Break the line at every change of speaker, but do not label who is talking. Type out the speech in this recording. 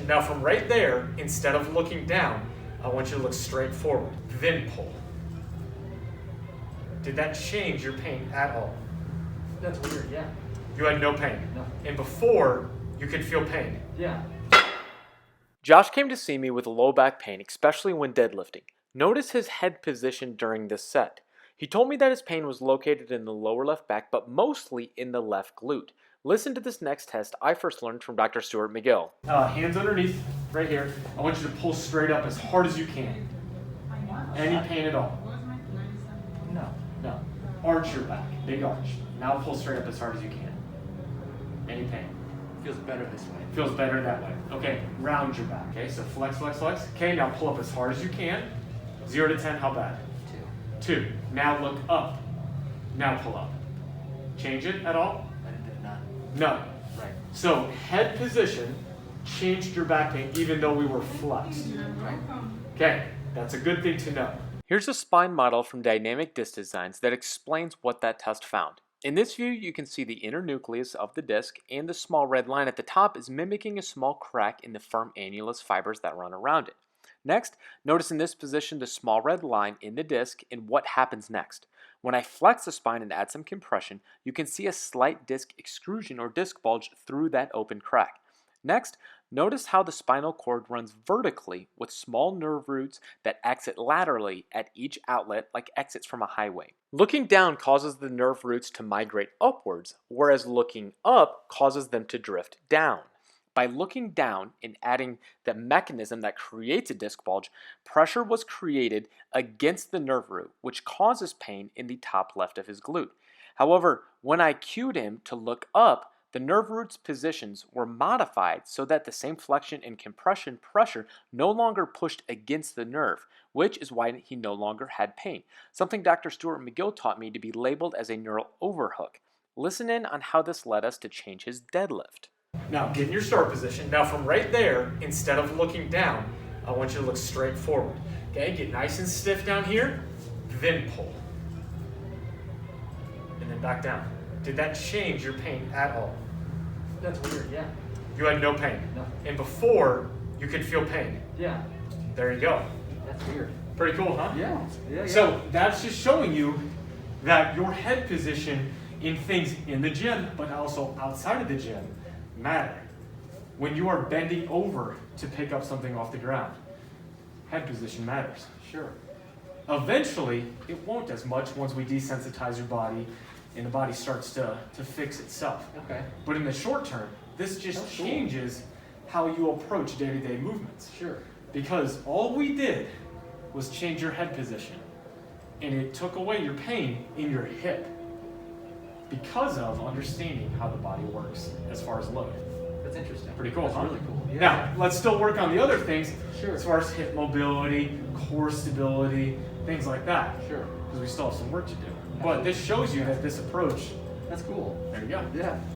position. Now from right there, instead of looking down, I want you to look straight forward, then pull. Did that change your pain at all?
That's weird, yeah.
You had no pain?
No.
And before, you could feel pain?
Yeah.
Josh came to see me with low back pain, especially when deadlifting. Notice his head position during this set. He told me that his pain was located in the lower left back, but mostly in the left glute. Listen to this next test I first learned from Dr. Stuart McGill.
Hands underneath, right here. I want you to pull straight up as hard as you can. Any pain at all?
No.
No. Arch your back, big arch. Now pull straight up as hard as you can. Any pain?
Feels better this way.
Feels better that way. Okay, round your back. Okay, so flex, flex, flex. Okay, now pull up as hard as you can. 0 to 10, how bad?
2.
2. Now look up. Now pull up. Change it at all?
I did not.
No.
Right.
So head position changed your back pain even though we were flexed.
Right.
Okay, that's a good thing to know.
Here's a spine model from Dynamic Disc Designs that explains what that test found. In this view, you can see the inner nucleus of the disc, and the small red line at the top is mimicking a small crack in the firm annulus fibers that run around it. Next, notice in this position the small red line in the disc and what happens next. When I flex the spine and add some compression, you can see a slight disc extrusion or disc bulge through that open crack. Next, notice how the spinal cord runs vertically with small nerve roots that exit laterally at each outlet like exits from a highway. Looking down causes the nerve roots to migrate upwards, whereas looking up causes them to drift down. By looking down and adding the mechanism that creates a disc bulge, pressure was created against the nerve root, which causes pain in the top left of his glute. However, when I cued him to look up, the nerve root's positions were modified so that the same flexion and compression pressure no longer pushed against the nerve, which is why he no longer had pain, something Dr. Stuart McGill taught me to be labeled as a neural overhook. Listen in on how this led us to change his deadlift.
Now get in your start position. Now from right there, instead of looking down, I want you to look straight forward. Okay, get nice and stiff down here, then pull. And then back down. Did that change your pain at all?
That's weird, yeah.
You had no pain?
No.
And before, you could feel pain?
Yeah.
There you go.
That's weird.
Pretty cool, huh?
Yeah. Yeah.
So that's just showing you that your head position in things in the gym, but also outside of the gym, matter. When you are bending over to pick up something off the ground, head position matters.
Sure.
Eventually, it won't as much once we desensitize your body and the body starts to fix itself.
Okay.
But in the short term, this just
That's cool.
changes how you approach day-to-day movements.
Sure.
Because all we did was change your head position, and it took away your pain in your hip because of understanding how the body works as far as load.
That's interesting.
Pretty cool,
That's
huh?
really cool. Yeah.
Now, let's still work on the other things
Sure.
as far as hip mobility, core stability, things like that.
Sure.
Because we still have some work to do. But this shows you that this approach,
That's cool.
there you go.
Yeah.